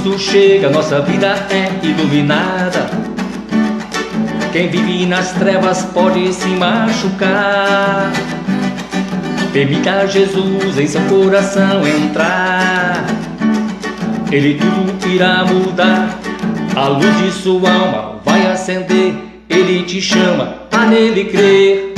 Cristo chega, nossa vida é iluminada. Quem vive nas trevas pode se machucar. Permita Jesus em seu coração entrar. Ele tudo irá mudar. A luz de sua alma vai acender. Ele te chama a nele crer.